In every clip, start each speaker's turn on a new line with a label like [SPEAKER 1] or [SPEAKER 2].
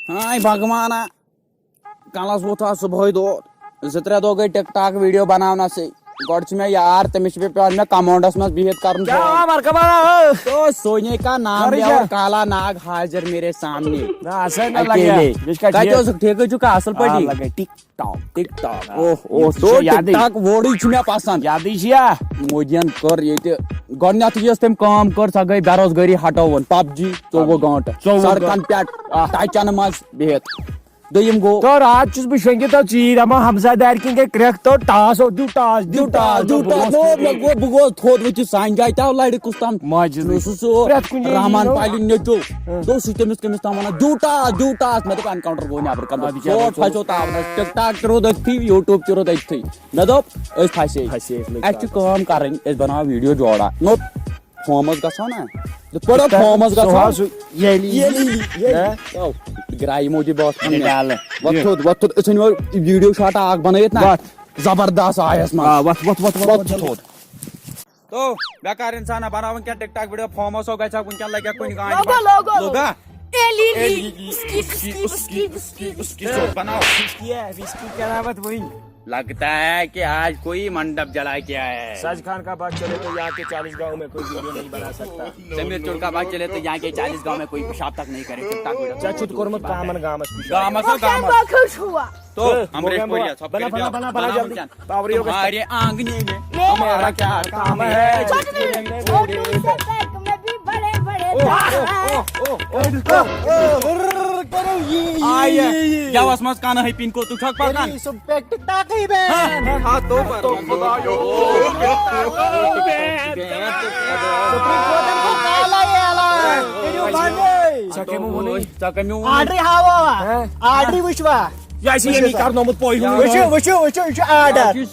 [SPEAKER 1] ہاں بھگوانا کلس ووت صبح دور 2-3 دہ گئی ٹک ٹاک ویڈیو بنانا سی گۄڈٕ چھُ مےٚ یار تٔمِس چھُ پیوان مےٚ کماؤنڈس منٛز بِہِتھ کرُن تو سونے کا نام لیا اور کالا ناگ حاضر میرے سامنے اکیلے کتہِ اوسُکھ ٹھیکہٕ چھُکھا اصل پٲٹھی ٹک ٹاک تو ٹک ٹاک وٲرڈٕے چھُ مےٚ پسنٛد
[SPEAKER 2] یادٕے چھِیا
[SPEAKER 1] مودین کٔر ییٚتہِ گۄڈٕنیتھٕے یۄس تٔمۍ کٲم کٔر سۄ گٔے بے روزگٲری ہٹووُن PUBG 24 گٲنٛٹہٕ سڑکن پٮ۪ٹھ ٹچن منٛز بِہِتھ دوٚیِم گوٚو
[SPEAKER 2] تو رات چھُس بہٕ شۄنٛگِتھ تو ژیٖرۍ اما ہمساے دارِ کِنۍ گٔے کرٛٮ۪کھ تو ٹاس دیُت ٹاس
[SPEAKER 1] بہٕ گوٚوس تھوٚد ؤتھِتھ سانہِ جایہِ تہِ آو لرِ کُس تام سُہ رحمان پالہِ نیٚچوٗ دوٚپ سُہ تٔمِس کٔمِس تام ونان دیوٗ ٹاس مےٚ دوٚپ انکاونٹر گوٚو نیبرٕ کَنہِ پھسیو تاونس ٹک ٹاک تہِ روٗد أتھی یوٗٹیوٗب تہِ روٗد أتھی مےٚ دوٚپ أسۍ پھسے اَسہِ چھِ کٲم کرٕنۍ أسۍ بناوو ویٖڈیو جوڑا نوٚپ فومس گژھو نا یِتھ پٲٹھۍ فومس گژھو گراے موٗجوٗب وۄتھُد أسۍ أنۍ ویٖڈیو شاٹا اکھ بنٲیِتھ نا زبردست آیس منٛز تو بیکار انسانا بناوُن کینٛہہ ٹک ٹاک ویٖڈیو فومسو گژھِ وٕنکیٚن لگہِ کُنہِ گاڑِ لوگا لگتا ہے کہ آج کوئی منڈپ جلا کے آیا ہے
[SPEAKER 2] سچ خان کا بات چلے تو یہاں کے 40 گاؤں میں کوئی ویڈیو نہیں بنا سکتا
[SPEAKER 1] سمیر چور کا بات چلے تو یہاں کے 40 گاؤں میں کوئی پیشاب تک نہیں کرے ٹک ٹاک ویڈیو
[SPEAKER 2] چچت کورمت کامن گامس
[SPEAKER 1] تو امریش پوریا سب بنا جلدی ہمارے آنگنے میں ہمارا کیا کام ہے جاواس مز کانا ہے پن کو تو چھک پکان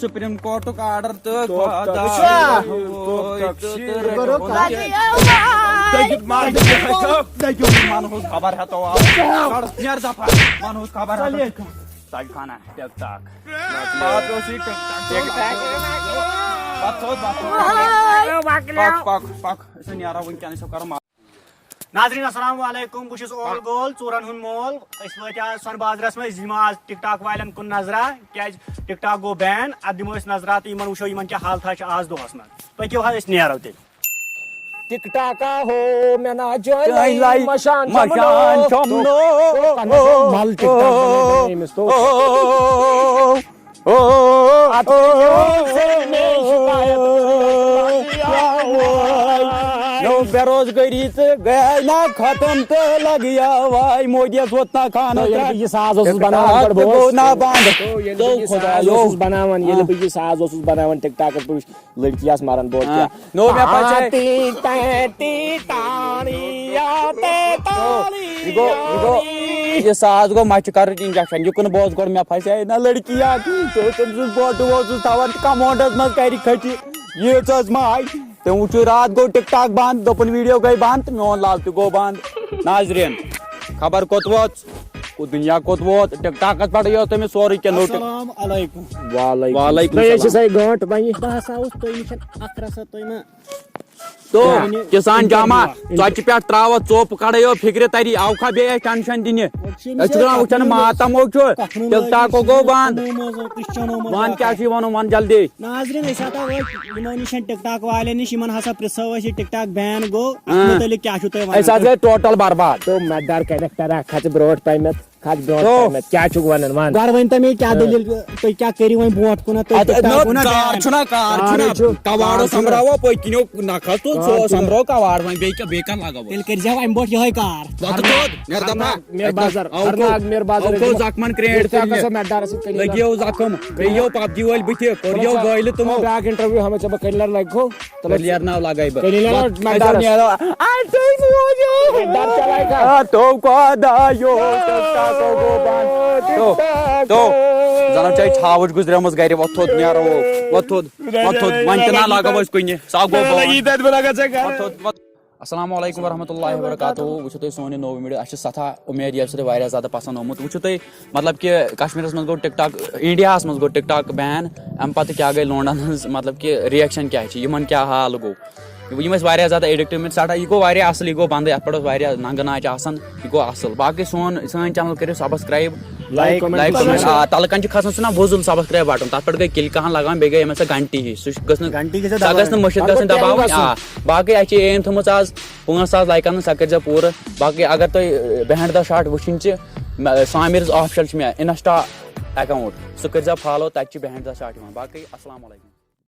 [SPEAKER 1] سپریم کورٹُک آرڈر تہٕ منہوس خبر ہیتو نیر دفعہ منہوس خبر سج خانہ ٹک ٹاک نیرو ونکیٚنس کرو
[SPEAKER 3] ناظرین السلام علیکم بہٕ چھُس اول گول ژوٗرن ہُنٛد مول أسۍ وٲتۍ سۄنہٕ بازرس منٛز أسۍ دِمو آز ٹک ٹاک والٮ۪ن کُن نظرا کیازِ ٹک ٹاک گوٚو بین اتھ دِمو أسۍ نظرا تہٕ یِمن وٕچھو یِمن کیٛاہ حالتھا چھِ آز دۄہس منٛز پٔکِو حظ أسۍ نیرو تیٚلہِ
[SPEAKER 2] ٹک ٹاکا ہو میں نا جوئی مشان چمنو مل ٹک ٹاک امس تو
[SPEAKER 1] بے روزگاری گیا نا ختم تو لگ گیا وائی مودی ووتنا کھانا
[SPEAKER 2] یہ ساز بنانا بناوان ییٚلہِ بہٕ یہِ ساز اوسُس بناوان ٹک ٹاکس پہ لڑکی آس ماران بول
[SPEAKER 1] یہ ساز گو مچھ کر انجیکشن یہ کن بوز گوڑ مے پھسے نا لڑکی تم بوٹو ووسس تھاوان کماؤنڈس مز کر کھٹی یہ ماے تم وچھو رات گو ٹک ٹاک بند دپن ویڈیو گئی بند میون لال تہ گو بند ناظرین خبر کوت ووت دنیا کوت ووت ٹک ٹاکس پہ یہ تمہیں سورے کینٛہہ نوٹ
[SPEAKER 3] السلام علیکم
[SPEAKER 1] وعلیکم
[SPEAKER 2] گٲنٛٹہٕ بنہِ
[SPEAKER 3] بہٕ ہسا اوس تۄہہِ نِش اکھ رژھا تۄہہِ ما
[SPEAKER 1] تو کسان جامع ژۄچہِ پٮ۪ٹھ تراو ژوٚپ کڑٲیو فکرِ تری آوکھا بیٚیہِ ٹینشن دِنہِ وٕچھان ماتامو چھُ ٹک ٹاکو گوٚو بند ون کیٛاہ چھُے ونُن ون جلدی
[SPEAKER 3] ناظرین أسۍ ہسا وٲتۍ یِمو نِش ٹک ٹاک والٮ۪ن نِش یِمن ہسا پرژھو أسۍ یہِ ٹک ٹاک بین گوٚو اتھ مُتعلق کیٛاہ چھُو تُہۍ ونان
[SPEAKER 1] أسۍ حظ گٔے ٹوٹل برباد
[SPEAKER 2] تو مدار کریکٹر کھژ برونٛٹھ پہمت کھژ برونٛٹھ کیٛاہ چھُکھ ونان ون
[SPEAKER 3] گۄڈٕ ؤنۍ تو مےٚ کیٛاہ دٔلیٖل تُہۍ کیٛاہ کٔرِو وۄنۍ برونٛٹھ کُنتھ
[SPEAKER 1] کار چھُنہ کواڑو سمبراوو پٔتۍ کِنیو نکھس تو سمبرو کواڑ وۄنۍ بیٚیہِ کانٛہہ لگاوو
[SPEAKER 3] تیٚلہِ کٔرۍزیو امہِ برونٛٹھ یِہوے کار
[SPEAKER 1] زخمن کریٹ لگیو زخم گٔیو PUBG وٲلۍ بٕتھِ کوٚریو گٲلہِ تِمو
[SPEAKER 2] بیاکھ انٹرویو ہمیں چھ کلیر لگو
[SPEAKER 1] کلیر ناو لگاے بہٕ زن چاہے چھاوٕچ گُزریمٕژ گرِ وۄتھُد نیرو وۄتھُد وۄنۍ تہِ نا لگو أسۍ کُنہِ سا گوٚو السلام علیکم ورحمۃ اللہ وبرکاتہ وٕچھو تُہۍ سون یہِ نوٚو ویٖڈیو اَسہِ چھِ سٮ۪ٹھاہ اُمید یہِ چھُ تۄہہِ واریاہ زیادٕ پسنٛد آمُت وٕچھو تُہۍ مطلب کہِ کشمیٖرس منٛز گوٚو ٹک ٹاک انڈیاہس منٛز گوٚو ٹک ٹاک بین امہِ پتہٕ کیٛاہ گٔے لونڈن ہٕنٛز مطلب کہِ رِیکشن کیٛاہ چھِ یِمن کیٛاہ حال گوٚو یم ٲسۍ واریاہ زیادٕ ایڈکٹ گٔمٕتۍ سٮ۪ٹھاہ یہِ گوٚو واریاہ اَصٕل یہِ گوٚو بنٛدٕے اَتھ پٮ۪ٹھ اوس واریاہ ننٛگہٕ ناچ آسان یہِ گوٚو اَصٕل باقٕے سٲنۍ چینل کٔرِو سبسکرایب لایک کومنٹ تلہٕ کَنۍ چھُ کھسان سُہ نا وۄزُل سبسکرایب بٹن تَتھ پٮ۪ٹھ گٔے کِلکہٕ ہن لگاوٕنۍ بیٚیہِ گٔے یِمن سۄ گنٹی ہِش سُہ گٔژھ نہٕ مٔشِد گژھٕنۍ دباوٕنۍ باقٕے اَسہِ چھِ ایم تھٲومٕژ آز 5,000 لایکن سۄ کٔرۍزیو پوٗرٕ باقٕے اگر تۄہہِ بِہایِنٛڈ د شاٹ وٕچھِنۍ چھِ سامیٖرٕز آفِشل چھُ مےٚ اِنسٹا اکاونٹ سُہ کٔرۍزیو فالو تَتہِ چھُ بِہایِنٛڈ د شاٹ یِوان باقٕے السلام علیکم